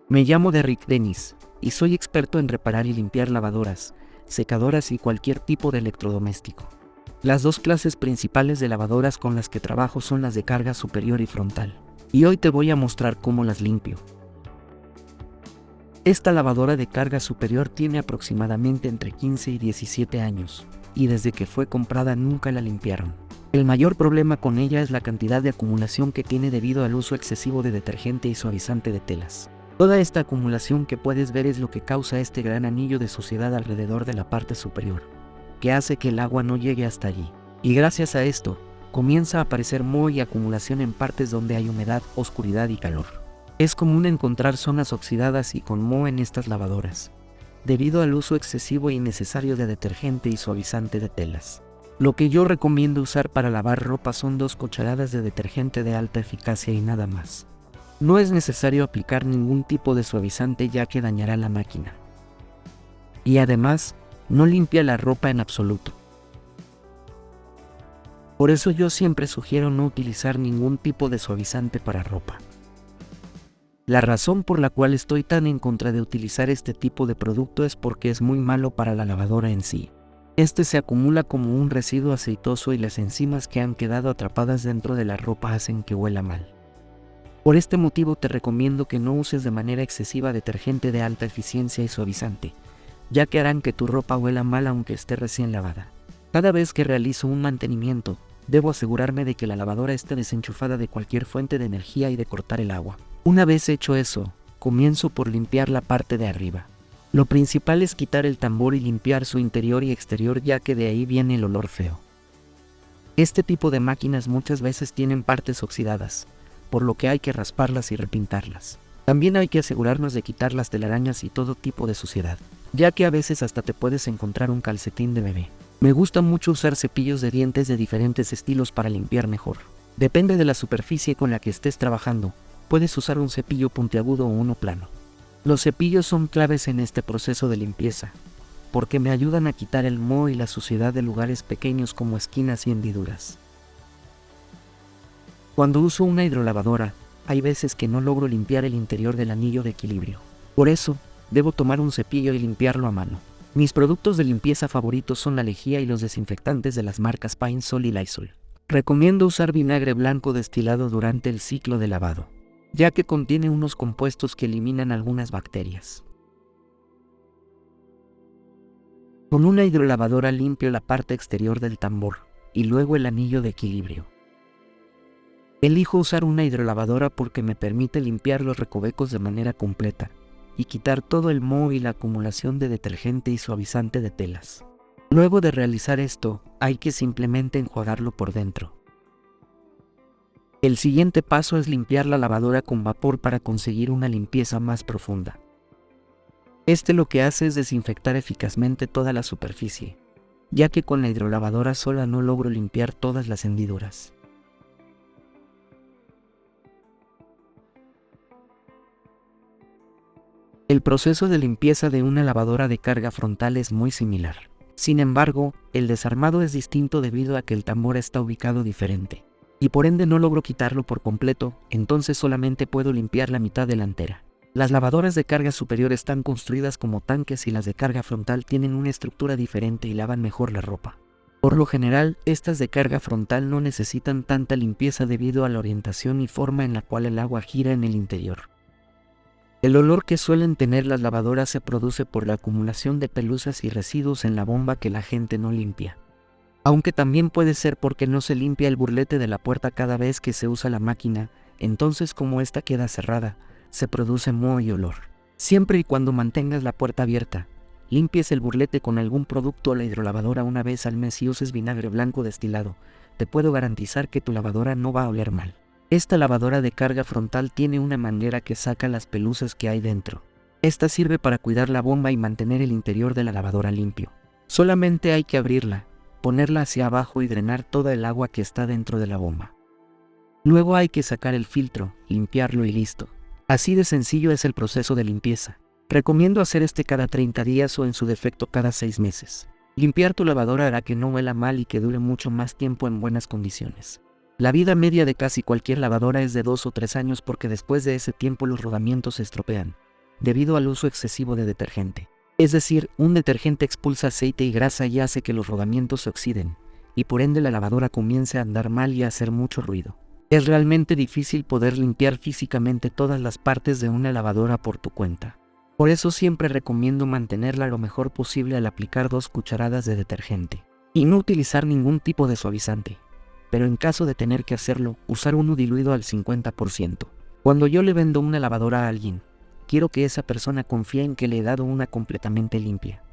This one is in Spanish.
Me llamo Derrick Dennis y soy experto en reparar y limpiar lavadoras, secadoras y cualquier tipo de electrodoméstico. Las dos clases principales de lavadoras con las que trabajo son las de carga superior y frontal, y hoy te voy a mostrar cómo las limpio. Esta lavadora de carga superior tiene aproximadamente entre 15 y 17 años, y desde que fue comprada nunca la limpiaron. El mayor problema con ella es la cantidad de acumulación que tiene debido al uso excesivo de detergente y suavizante de telas. Toda esta acumulación que puedes ver es lo que causa este gran anillo de suciedad alrededor de la parte superior, que hace que el agua no llegue hasta allí. Y gracias a esto, comienza a aparecer moho y acumulación en partes donde hay humedad, oscuridad y calor. Es común encontrar zonas oxidadas y con moho en estas lavadoras, debido al uso excesivo e innecesario de detergente y suavizante de telas. Lo que yo recomiendo usar para lavar ropa son 2 cucharadas de detergente de alta eficacia y nada más. No es necesario aplicar ningún tipo de suavizante ya que dañará la máquina. Y además, no limpia la ropa en absoluto. Por eso yo siempre sugiero no utilizar ningún tipo de suavizante para ropa. La razón por la cual estoy tan en contra de utilizar este tipo de producto es porque es muy malo para la lavadora en sí. Este se acumula como un residuo aceitoso y las enzimas que han quedado atrapadas dentro de la ropa hacen que huela mal. Por este motivo te recomiendo que no uses de manera excesiva detergente de alta eficiencia y suavizante, ya que harán que tu ropa huela mal aunque esté recién lavada. Cada vez que realizo un mantenimiento, debo asegurarme de que la lavadora esté desenchufada de cualquier fuente de energía y de cortar el agua. Una vez hecho eso, comienzo por limpiar la parte de arriba. Lo principal es quitar el tambor y limpiar su interior y exterior ya que de ahí viene el olor feo. Este tipo de máquinas muchas veces tienen partes oxidadas, por lo que hay que rasparlas y repintarlas. También hay que asegurarnos de quitar las telarañas y todo tipo de suciedad, ya que a veces hasta te puedes encontrar un calcetín de bebé. Me gusta mucho usar cepillos de dientes de diferentes estilos para limpiar mejor. Depende de la superficie con la que estés trabajando, puedes usar un cepillo puntiagudo o uno plano. Los cepillos son claves en este proceso de limpieza, porque me ayudan a quitar el moho y la suciedad de lugares pequeños como esquinas y hendiduras. Cuando uso una hidrolavadora, hay veces que no logro limpiar el interior del anillo de equilibrio. Por eso, debo tomar un cepillo y limpiarlo a mano. Mis productos de limpieza favoritos son la lejía y los desinfectantes de las marcas Pine-Sol y Lysol. Recomiendo usar vinagre blanco destilado durante el ciclo de lavado, ya que contiene unos compuestos que eliminan algunas bacterias. Con una hidrolavadora limpio la parte exterior del tambor y luego el anillo de equilibrio. Elijo usar una hidrolavadora porque me permite limpiar los recovecos de manera completa y quitar todo el moho y la acumulación de detergente y suavizante de telas. Luego de realizar esto, hay que simplemente enjuagarlo por dentro. El siguiente paso es limpiar la lavadora con vapor para conseguir una limpieza más profunda. Este lo que hace es desinfectar eficazmente toda la superficie, ya que con la hidrolavadora sola no logro limpiar todas las hendiduras. El proceso de limpieza de una lavadora de carga frontal es muy similar. Sin embargo, el desarmado es distinto debido a que el tambor está ubicado diferente, y por ende no logro quitarlo por completo, entonces solamente puedo limpiar la mitad delantera. Las lavadoras de carga superior están construidas como tanques y las de carga frontal tienen una estructura diferente y lavan mejor la ropa. Por lo general, estas de carga frontal no necesitan tanta limpieza debido a la orientación y forma en la cual el agua gira en el interior. El olor que suelen tener las lavadoras se produce por la acumulación de pelusas y residuos en la bomba que la gente no limpia. Aunque también puede ser porque no se limpia el burlete de la puerta cada vez que se usa la máquina, entonces como esta queda cerrada, se produce moho y olor. Siempre y cuando mantengas la puerta abierta, limpies el burlete con algún producto o la hidrolavadora una vez al mes y uses vinagre blanco destilado, te puedo garantizar que tu lavadora no va a oler mal. Esta lavadora de carga frontal tiene una manguera que saca las pelusas que hay dentro. Esta sirve para cuidar la bomba y mantener el interior de la lavadora limpio. Solamente hay que abrirla, ponerla hacia abajo y drenar toda el agua que está dentro de la bomba. Luego hay que sacar el filtro, limpiarlo y listo. Así de sencillo es el proceso de limpieza. Recomiendo hacer este cada 30 días o en su defecto cada 6 meses. Limpiar tu lavadora hará que no huela mal y que dure mucho más tiempo en buenas condiciones. La vida media de casi cualquier lavadora es de 2 o 3 años porque después de ese tiempo los rodamientos se estropean. debido al uso excesivo de detergente. Es decir, un detergente expulsa aceite y grasa y hace que los rodamientos se oxiden, y por ende la lavadora comience a andar mal y a hacer mucho ruido. Es realmente difícil poder limpiar físicamente todas las partes de una lavadora por tu cuenta. Por eso siempre recomiendo mantenerla lo mejor posible al aplicar 2 cucharadas de detergente, y no utilizar ningún tipo de suavizante, pero en caso de tener que hacerlo, usar uno diluido al 50%. Cuando yo le vendo una lavadora a alguien, quiero que esa persona confíe en que le he dado una completamente limpia.